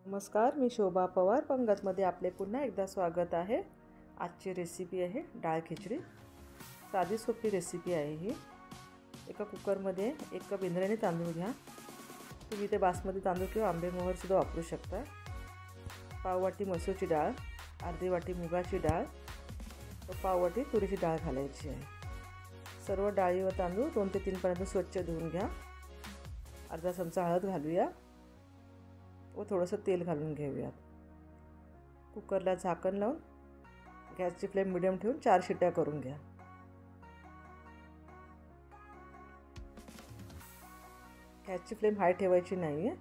नमस्कार, मी शोभा पवार पंगतमध्ये आपले पुन्हा एकदा स्वागत आहे। आजची रेसिपी आहे डाळ खिचडी। साधी सोपी रेसिपी आहे ही। एका कुकरमध्ये 1 कप इंद्रायणी तांदूळ घ्या। तुम्ही इथे बासमती तांदूळ किंवा आंबे मोहर सुद्धा वापरू शकता। पाव वाटी मसूरची डाळ, अर्धी वाटी मुगाची डाळ व पाव वाटी तुरीची डाळ घालायची आहे। सर्व डाळी व तांदूळ 2 ते 3 पर्यंत स्वच्छ धुवून घ्या। अर्धा चमचा हळद घालूया व थोडंसं तेल घालून घेऊयात। कुकरला झाकण लावून गॅसची फ्लेम मीडियम ठेवून 4 शिट्ट्या करून घ्या। गॅसची फ्लेम हाय ठेवायची नाहीये।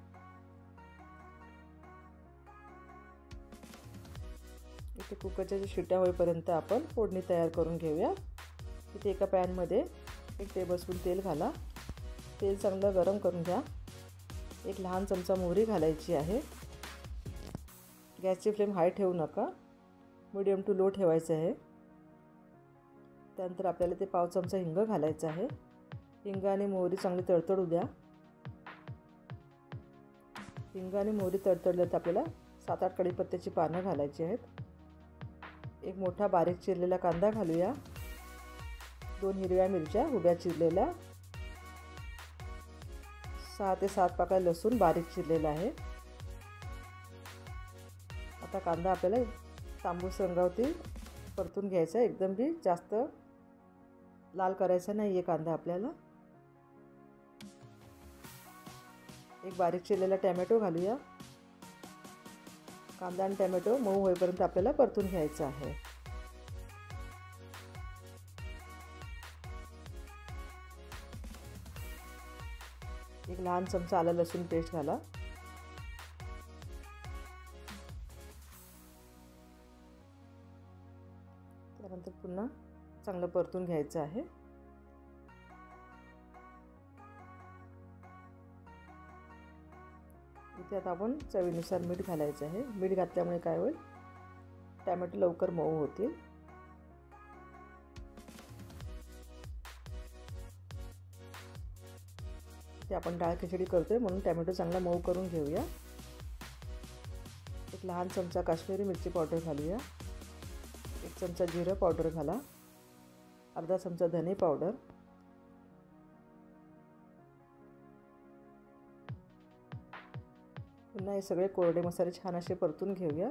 इथे कुकरच्या शिट्ट्या होईपर्यंत आपण फोडणी तयार करून घेऊया। इथे एका पॅन मध्ये 1 टेबलस्पून तेल घाला। तेल चांगलं गरम करून घ्या। 1 लहान चमचा मोहरी घालायची आहे। गॅसची फ्लेम हाय ठेवू नका, मीडियम टू लो ठेवायचं आहे। त्यानंतर आपल्याला ते पाव चमचा हिंग घालायचा आहे। हिंग आणि मोहरी चांगली तडतडू द्या। हिंग आणि मोहरी तडतडल्यात आपल्याला 7-8 कढीपत्त्याची पानं घालायची आहेत। 1 मोठा बारीक चिरलेला कांदा घालूया। 2 हिरव्या मिरच्या उभ्या चिरलेल्या, 6 ते 7 पाकळ्या लसूण बारीक चिरलेला आहे। आता कांदा आपल्याला तांबूस रंगावरती परतून घ्यायचा। एकदम भी जास्त लाल करायचा नाहीये कांदा आपल्याला। 1 बारीक चिरलेला टोमॅटो घालूया। कांदा आणि टोमॅटो मऊ होईपर्यंत आपल्याला परतून घ्यायचा आहे। एक लहान चमचा आलं लसूण पेस्ट घाला। त्यानंतर पुन्हा चांगलं परतून घ्यायचं आहे। इथे आता आपण चवीनुसार मीठ घालायचं आहे। मीठ घातल्यामुळे काय होईल, टोमॅटो लवकर मऊ होतील। ते आपण डाळ खिचडी करतोय म्हणून टोमॅटो चांगला मऊ करून घेऊया। 1 लहान चमचा काश्मीरी मिरची पावडर घालूया। 1 चमचा जिरा पावडर घाला। अर्धा चमचा धने पावडर, पुन्हा हे सगळे कोरडे मसाले छान असे परतून घेऊया।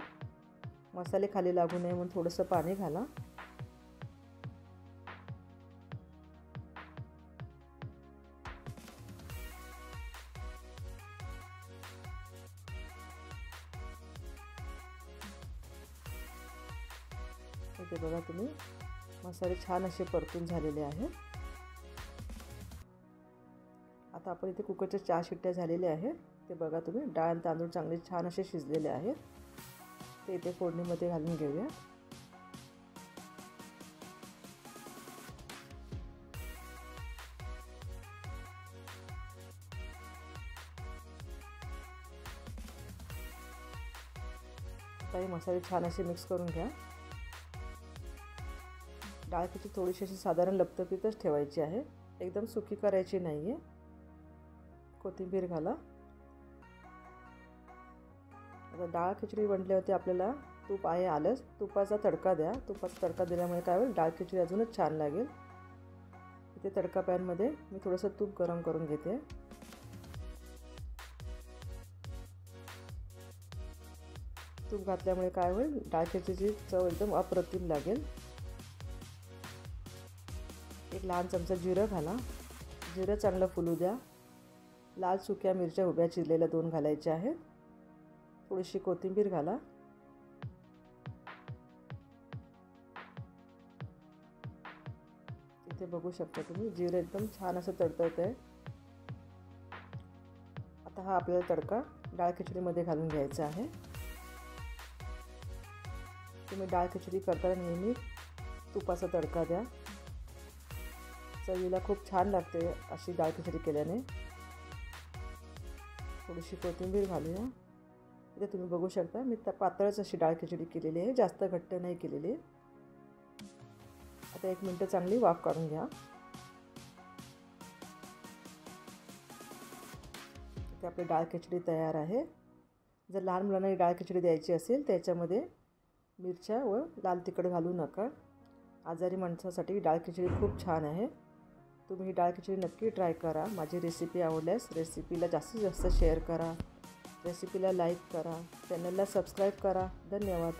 मसाले खाली लागू नये म्हणून थोडंसं पाणी घाला। इथे बघा तुम्ही मसाले छान असे परतून झालेले आहेत। आता आपण इथे कुकरच्या 4 शिट्ट्या झालेल्या आहेत। ते बघा तुम्ही डाळ आणि तांदूळ चांगले छान असे शिजलेले आहेत। ते इथे फोडणीमध्ये घालून घेऊया। आता हे मसाले छान असे मिक्स करून घ्या। डाळ खिचडी थोडीशी अशी साधारण लपतपीतच ठेवायची आहे, एकदम सुकी करायची नाहीये। कोथिंबीर घाला। आता डाळ खिचडी बनल्यावरती आपल्याला तूप आहे आलंच, तुपाचा तडका द्या। तुपाचा तडका दिल्यामुळे काय होईल, डाळ खिचडी अजूनच छान लागेल। इथे तडका पॅनमध्ये मी थोडंसं तूप गरम करून घेते। तूप घातल्यामुळे काय होईल, डाळ खिचडीची चव एकदम अप्रतिम लागेल। 1 लहान चमचा जिरं घाला। जिरं चांगलं फुलू द्या। लाल सुक्या मिरच्या उभ्या चिरलेल्या 2 घालायच्या आहेत। थोडीशी कोथिंबीर घाला। इथे बघू शकता तुम्ही जिरं एकदम छान असं तडतडतंय। आता हा आपल्याला तडका डाळ खिचडीमध्ये घालून घ्यायचा आहे। तुम्ही डाळ खिचडी करताना नेहमी तुपाचा तडका द्या। चवीला खूप छान लागते अशी डाळ खिचडी केल्याने। थोडीशी कोथिंबीर घालूया। इथे तुम्ही बघू शकता मी पातळच अशी डाळ खिचडी केलेली आहे, जास्त घट्ट नाही केलेली। आता 1 मिनिट चांगली वाफ काढून घ्या। इथे आपली डाळ खिचडी तयार आहे। जर लहान मुलांना ही डाळ खिचडी द्यायची असेल त्याच्यामध्ये मिरच्या व लाल तिखट घालू नका. आजारी माणसासाठी डाळ खिचडी खूप छान आहे. तुम्ही ही डाळ खिचडी नक्की ट्राय करा. माझी रेसिपी आवडल्यास रेसिपीला जास्तीत जास्त शेअर करा, रेसिपीला लाईक करा, चॅनलला सबस्क्राईब करा. धन्यवाद.